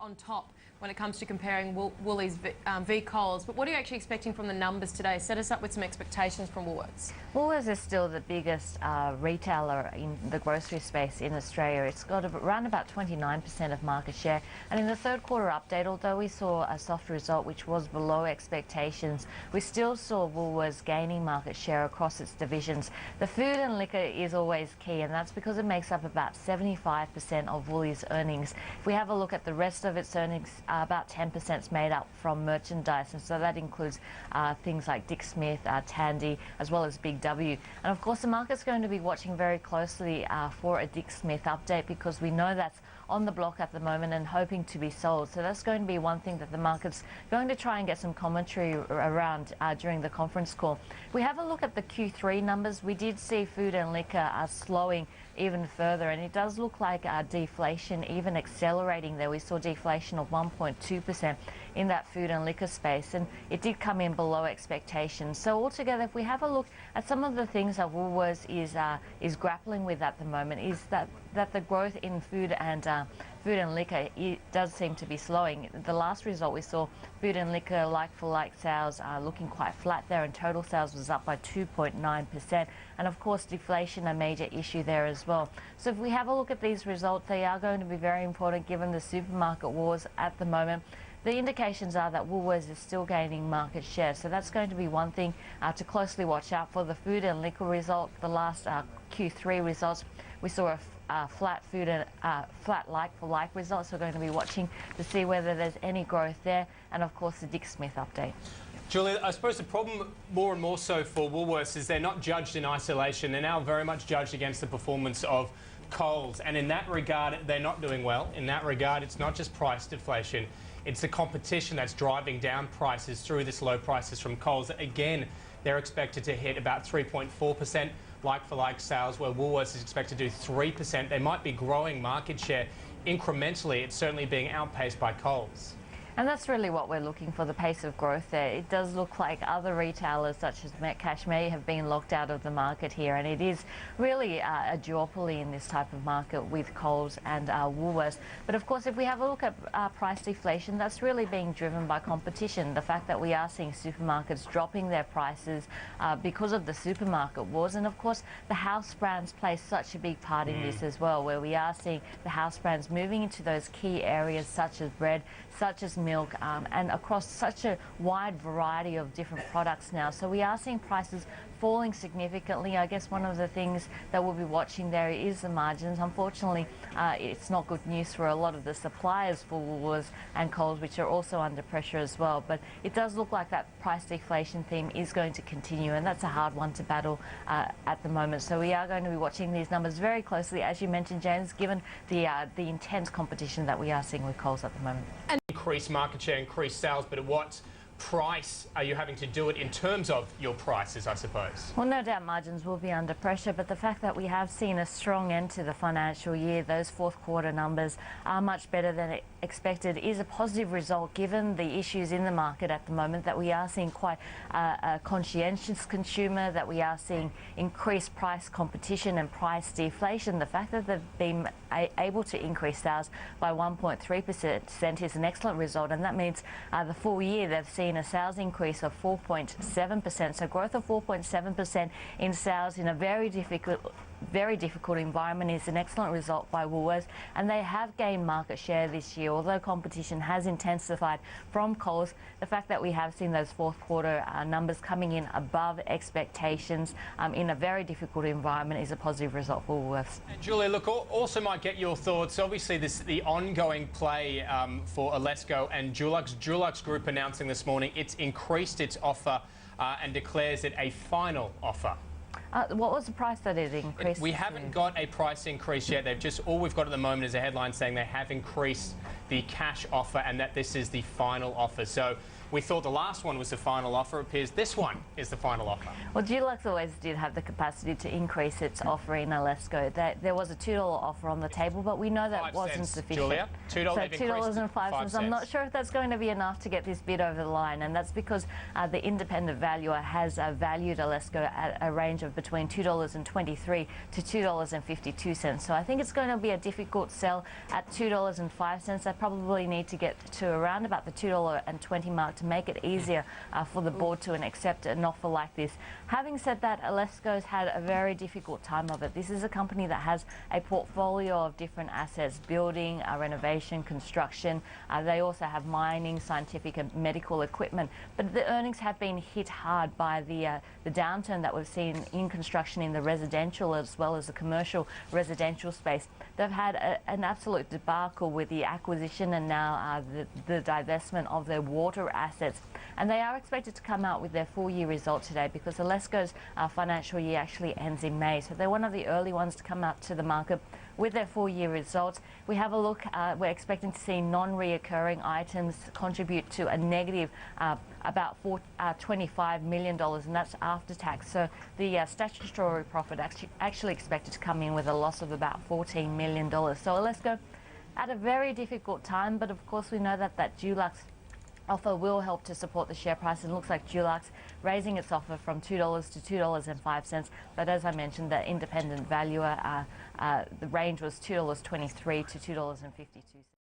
on top when it comes to comparing Woolies v Coles. But what are you actually expecting from the numbers today? Set us up with some expectations from Woolworths. Woolworths is still the biggest retailer in the grocery space in Australia. It's got around about 29% of market share. And in the third quarter update, although we saw a soft result which was below expectations, we still saw Woolworths gaining market share across its divisions. The food and liquor is always key, and that's because it makes up about 75% of Woolies' earnings. If we have a look at the rest of its earnings, about 10% is made up from merchandise, and so that includes things like Dick Smith, Tandy, as well as Big W. And of course the market's going to be watching very closely for a Dick Smith update, because we know that's on the block at the moment and hoping to be sold. So that's going to be one thing that the market's going to try and get some commentary around during the conference call. If we have a look at the Q3 numbers, we did see food and liquor slowing even further, and it does look like deflation even accelerating there. We saw deflation of 1.2% in that food and liquor space, and it did come in below expectations. So altogether, if we have a look at some of the things that Woolworths is grappling with at the moment, is that the growth in food and liquor does seem to be slowing. The last result we saw, food and liquor like-for-like sales looking quite flat there, and total sales was up by 2.9%. And of course, deflation a major issue there as well. So if we have a look at these results, they are going to be very important given the supermarket wars at the moment. The indications are that Woolworths is still gaining market share, so that's going to be one thing to closely watch out for. The food and liquor result, the last Q3 results, we saw a flat food and flat like-for-like results. So we're going to be watching to see whether there's any growth there, and of course the Dick Smith update. Julia, I suppose the problem more and more so for Woolworths is they're not judged in isolation. They're now very much judged against the performance of Coles, and in that regard they're not doing well. In that regard, it's not just price deflation, it's the competition that's driving down prices through this low prices from Coles. Again, they're expected to hit about 3.4% like-for-like sales, where Woolworths is expected to do 3%. They might be growing market share incrementally. It's certainly being outpaced by Coles. And that's really what we're looking for, the pace of growth there. It does look like other retailers such as Metcash may have been locked out of the market here, and it is really a duopoly in this type of market with Coles and Woolworths. But of course, if we have a look at price deflation, that's really being driven by competition. The fact that we are seeing supermarkets dropping their prices because of the supermarket wars, and of course the house brands play such a big part in this as well, where we are seeing the house brands moving into those key areas such as bread, such as milk, and across such a wide variety of different products now. So we are seeing prices falling significantly. I guess one of the things that we'll be watching there is the margins. Unfortunately, it's not good news for a lot of the suppliers for Woolworths and Coles, which are also under pressure as well. But it does look like that price deflation theme is going to continue, and that's a hard one to battle at the moment. So we are going to be watching these numbers very closely, as you mentioned, James, given the intense competition that we are seeing with Coles at the moment. And increase market share, increase sales, but at what price are you having to do it in terms of your prices, I suppose? Well, no doubt margins will be under pressure, but the fact that we have seen a strong end to the financial year, those fourth quarter numbers are much better than expected, is a positive result given the issues in the market at the moment, that we are seeing quite a conscientious consumer, that we are seeing increased price competition and price deflation. The fact that they've been able to increase sales by 1.3% is an excellent result, and that means the full year they've seen a sales increase of 4.7%. So growth of 4.7% in sales in a very difficult environment is an excellent result by Woolworths, and they have gained market share this year. Although competition has intensified from Coles, the fact that we have seen those fourth quarter numbers coming in above expectations in a very difficult environment is a positive result for Woolworths. And Julia, look, also might get your thoughts. Obviously, the ongoing play for Alesco and Dulux Group announcing this morning it's increased its offer and declares it a final offer. What was the price that it increased? We haven't got a price increase yet. All we've got at the moment is a headline saying they have increased the cash offer and that this is the final offer. So we thought the last one was the final offer. It appears this one is the final offer. Well, Dulux always did have the capacity to increase its offer in Alesco. There was a $2 offer on the table, but we know that wasn't sufficient. Julia, $2.05. I'm not sure if that's going to be enough to get this bid over the line, and that's because the independent valuer has valued Alesco at a range of between between $2.23 to $2.52. So I think it's going to be a difficult sell at $2.05. I probably need to get to around about the $2.20 mark to make it easier for the board to accept an offer like this. Having said that, Alesco's had a very difficult time of it. This is a company that has a portfolio of different assets, building, renovation, construction. They also have mining, scientific and medical equipment. But the earnings have been hit hard by the downturn that we've seen in construction in the residential as well as the commercial residential space. They've had an absolute debacle with the acquisition and now the divestment of their water assets. And they are expected to come out with their full-year result today because Alesco's financial year actually ends in May. So they're one of the early ones to come out to the market with their full-year results. We have a look, we're expecting to see non-reoccurring items contribute to a negative about $25 million, and that's after tax. So the statutory profit actually expected to come in with a loss of about $14 million. So Alesco at a very difficult time, but of course we know that that Dulux offer will help to support the share price, and it looks like Dulux raising its offer from $2 to $2.05. But as I mentioned, the independent valuer, the range was $2.23 to $2.52.